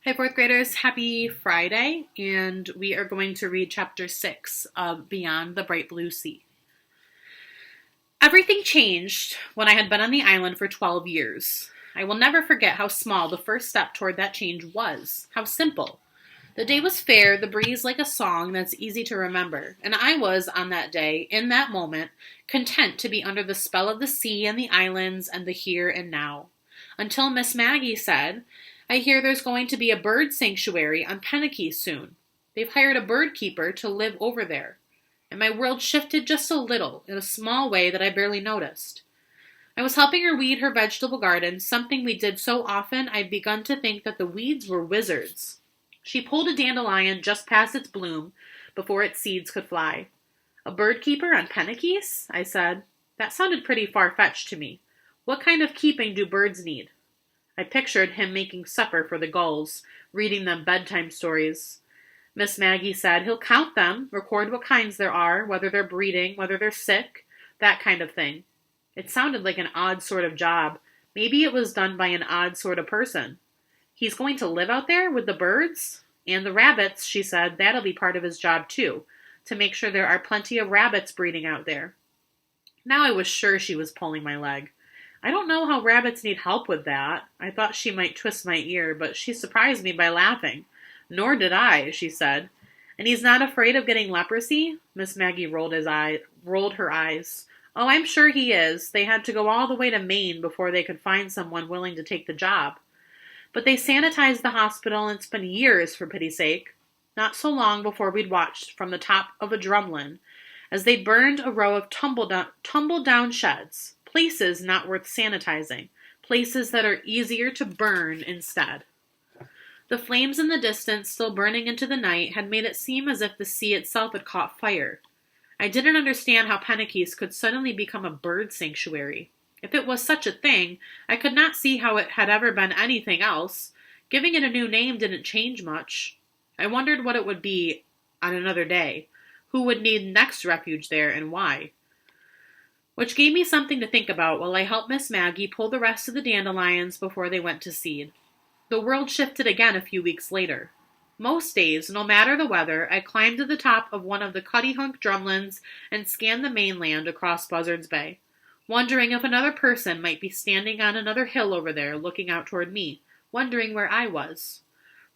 Hi, fourth graders. Happy Friday, and we are going to read chapter 6 of Beyond the Bright Blue Sea. Everything changed when I had been on the island for 12 years. I will never forget how small the first step toward that change was, how simple. The day was fair, the breeze like a song that's easy to remember, and I was, on that day, in that moment, content to be under the spell of the sea and the islands and the here and now. Until Miss Maggie said, I hear there's going to be a bird sanctuary on Penicky soon. They've hired a bird keeper to live over there. And my world shifted just a little, in a small way that I barely noticed. I was helping her weed her vegetable garden, something we did so often I'd begun to think that the weeds were wizards. She pulled a dandelion just past its bloom before its seeds could fly. A bird keeper on Pennickies? I said. That sounded pretty far-fetched to me. What kind of keeping do birds need? I pictured him making supper for the gulls, reading them bedtime stories. Miss Maggie said he'll count them, record what kinds there are, whether they're breeding, whether they're sick, that kind of thing. It sounded like an odd sort of job. Maybe it was done by an odd sort of person. He's going to live out there with the birds? And the rabbits, she said, that'll be part of his job too, to make sure there are plenty of rabbits breeding out there. Now I was sure she was pulling my leg. I don't know how rabbits need help with that. I thought she might twist my ear, but she surprised me by laughing. Nor did I, she said. And he's not afraid of getting leprosy? Miss Maggie rolled her eyes. Oh, I'm sure he is. They had to go all the way to Maine before they could find someone willing to take the job. But they sanitized the hospital and spent years, for pity's sake. Not so long before we'd watched from the top of a drumlin as they burned a row of tumble-down sheds. Places not worth sanitizing. Places that are easier to burn instead. The flames in the distance, still burning into the night, had made it seem as if the sea itself had caught fire. I didn't understand how Pennickies could suddenly become a bird sanctuary. If it was such a thing, I could not see how it had ever been anything else. Giving it a new name didn't change much. I wondered what it would be on another day. Who would need next refuge there, and why? Which gave me something to think about while I helped Miss Maggie pull the rest of the dandelions before they went to seed. The world shifted again a few weeks later. Most days, no matter the weather, I climbed to the top of one of the Cuttyhunk drumlins and scanned the mainland across Buzzards Bay, wondering if another person might be standing on another hill over there looking out toward me, wondering where I was.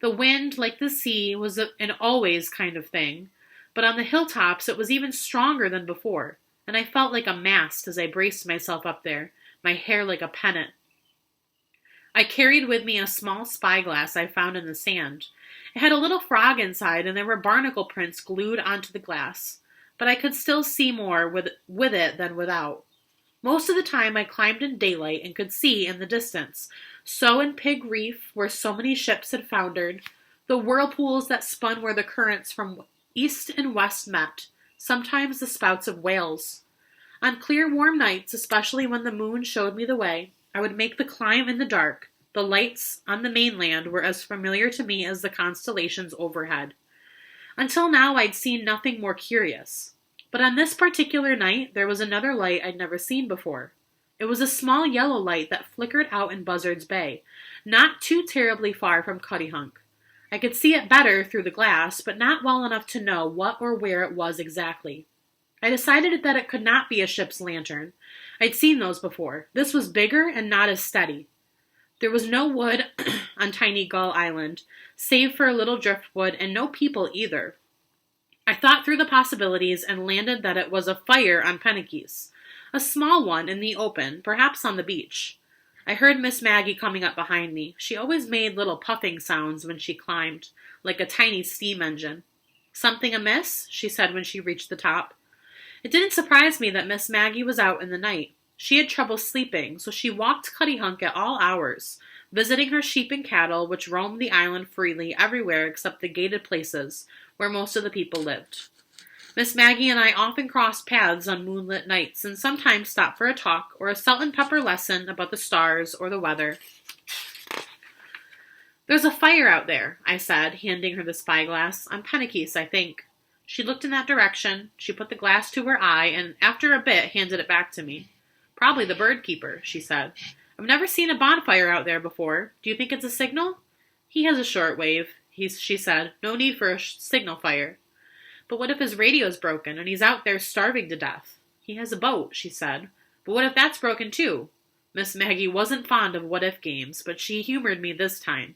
The wind, like the sea, was an always kind of thing, but on the hilltops it was even stronger than before, and I felt like a mast as I braced myself up there, my hair like a pennant. I carried with me a small spyglass I found in the sand. It had a little frog inside, and there were barnacle prints glued onto the glass, but I could still see more with it than without. Most of the time I climbed in daylight and could see in the distance, so in Pig Reef, where so many ships had foundered, the whirlpools that spun where the currents from east and west met, sometimes the spouts of whales. On clear, warm nights, especially when the moon showed me the way, I would make the climb in the dark. The lights on the mainland were as familiar to me as the constellations overhead. Until now, I'd seen nothing more curious. But on this particular night, there was another light I'd never seen before. It was a small yellow light that flickered out in Buzzards Bay, not too terribly far from Cuttyhunk. I could see it better through the glass, but not well enough to know what or where it was exactly. I decided that it could not be a ship's lantern. I'd seen those before. This was bigger and not as steady. There was no wood on Tiny Gull Island, save for a little driftwood, and no people either. I thought through the possibilities and landed that it was a fire on Pennickies, a small one in the open, perhaps on the beach. I heard Miss Maggie coming up behind me. She always made little puffing sounds when she climbed, like a tiny steam engine. Something amiss? She said when she reached the top. It didn't surprise me that Miss Maggie was out in the night. She had trouble sleeping, so she walked Cuttyhunk at all hours, visiting her sheep and cattle, which roamed the island freely everywhere except the gated places, where most of the people lived. Miss Maggie and I often crossed paths on moonlit nights and sometimes stopped for a talk or a salt and pepper lesson about the stars or the weather. There's a fire out there, I said, handing her the spyglass. On Pennickies, I think. She looked in that direction. She put the glass to her eye and, after a bit, handed it back to me. Probably the bird keeper, she said. I've never seen a bonfire out there before. Do you think it's a signal? He has a shortwave, she said. No need for a signal fire. But what if his radio's broken and he's out there starving to death? He has a boat, she said. But what if that's broken too? Miss Maggie wasn't fond of what-if games, but she humored me this time.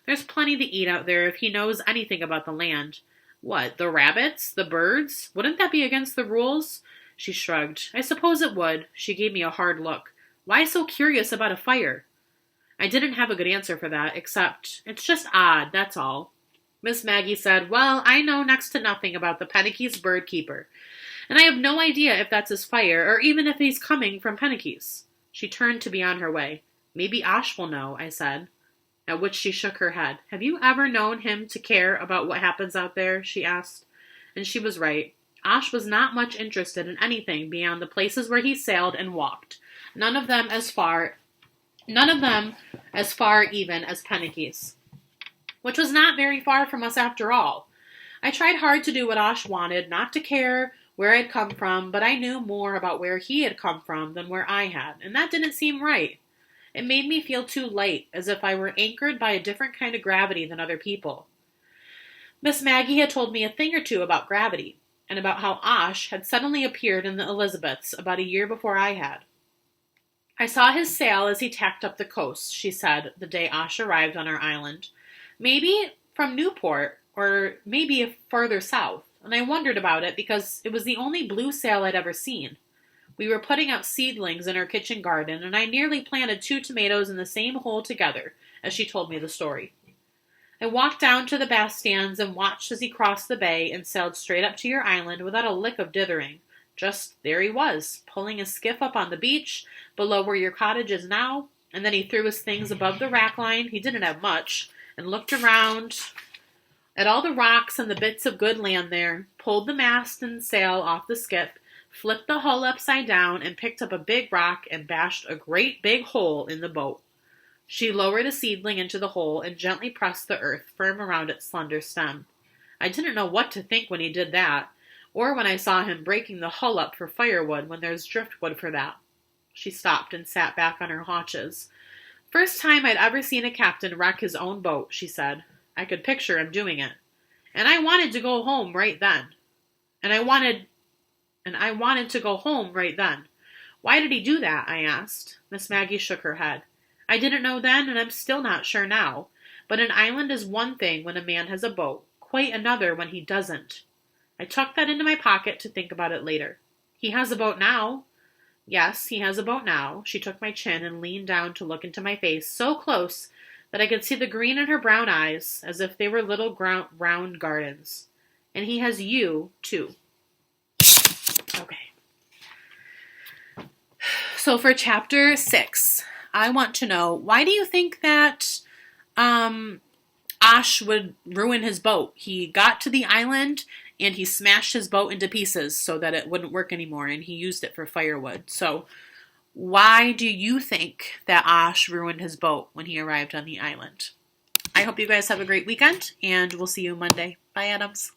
There's plenty to eat out there if he knows anything about the land. What, the rabbits? The birds? Wouldn't that be against the rules? She shrugged. I suppose it would. She gave me a hard look. Why so curious about a fire? I didn't have a good answer for that, except, it's just odd, that's all. Miss Maggie said, well, I know next to nothing about the Pennickys' bird keeper, and I have no idea if that's his fire, or even if he's coming from Pennickys. She turned to be on her way. Maybe Osh will know, I said, at which she shook her head. Have you ever known him to care about what happens out there? She asked. And she was right. Osh was not much interested in anything beyond the places where he sailed and walked, none of them as far even as Pennickys, which was not very far from us after all. I tried hard to do what Osh wanted, not to care where I'd come from, but I knew more about where he had come from than where I had, and that didn't seem right. It made me feel too light, as if I were anchored by a different kind of gravity than other people. Miss Maggie had told me a thing or two about gravity, and about how Osh had suddenly appeared in the Elizabeths about a year before I had. I saw his sail as he tacked up the coast, she said, the day Osh arrived on our island. Maybe from Newport, or maybe farther south, and I wondered about it because it was the only blue sail I'd ever seen. We were putting out seedlings in our kitchen garden, and I nearly planted 2 tomatoes in the same hole together, as she told me the story. I walked down to the bass stands and watched as he crossed the bay and sailed straight up to your island without a lick of dithering. Just there he was, pulling his skiff up on the beach, below where your cottage is now, and then he threw his things above the rack line, he didn't have much, and looked around at all the rocks and the bits of good land there, pulled the mast and sail off the skiff, flipped the hull upside down, and picked up a big rock and bashed a great big hole in the boat. She lowered a seedling into the hole and gently pressed the earth firm around its slender stem. I didn't know what to think when he did that, or when I saw him breaking the hull up for firewood when there's driftwood for that. She stopped and sat back on her haunches. First time I'd ever seen a captain wreck his own boat, she said. I could picture him doing it. And I wanted to go home right then. And I wanted to go home right then. Why did he do that? I asked. Miss Maggie shook her head. I didn't know then, and I'm still not sure now. But an island is one thing when a man has a boat, quite another when he doesn't. I tucked that into my pocket to think about it later. He has a boat now. Yes, he has a boat now. She took my chin and leaned down to look into my face, so close that I could see the green in her brown eyes, as if they were little round gardens. And he has you, too. Okay. So for chapter 6, I want to know, why do you think that Osh would ruin his boat? He got to the island and he smashed his boat into pieces so that it wouldn't work anymore, and he used it for firewood. So why do you think that Osh ruined his boat when he arrived on the island? I hope you guys have a great weekend, and we'll see you Monday. Bye, Adams.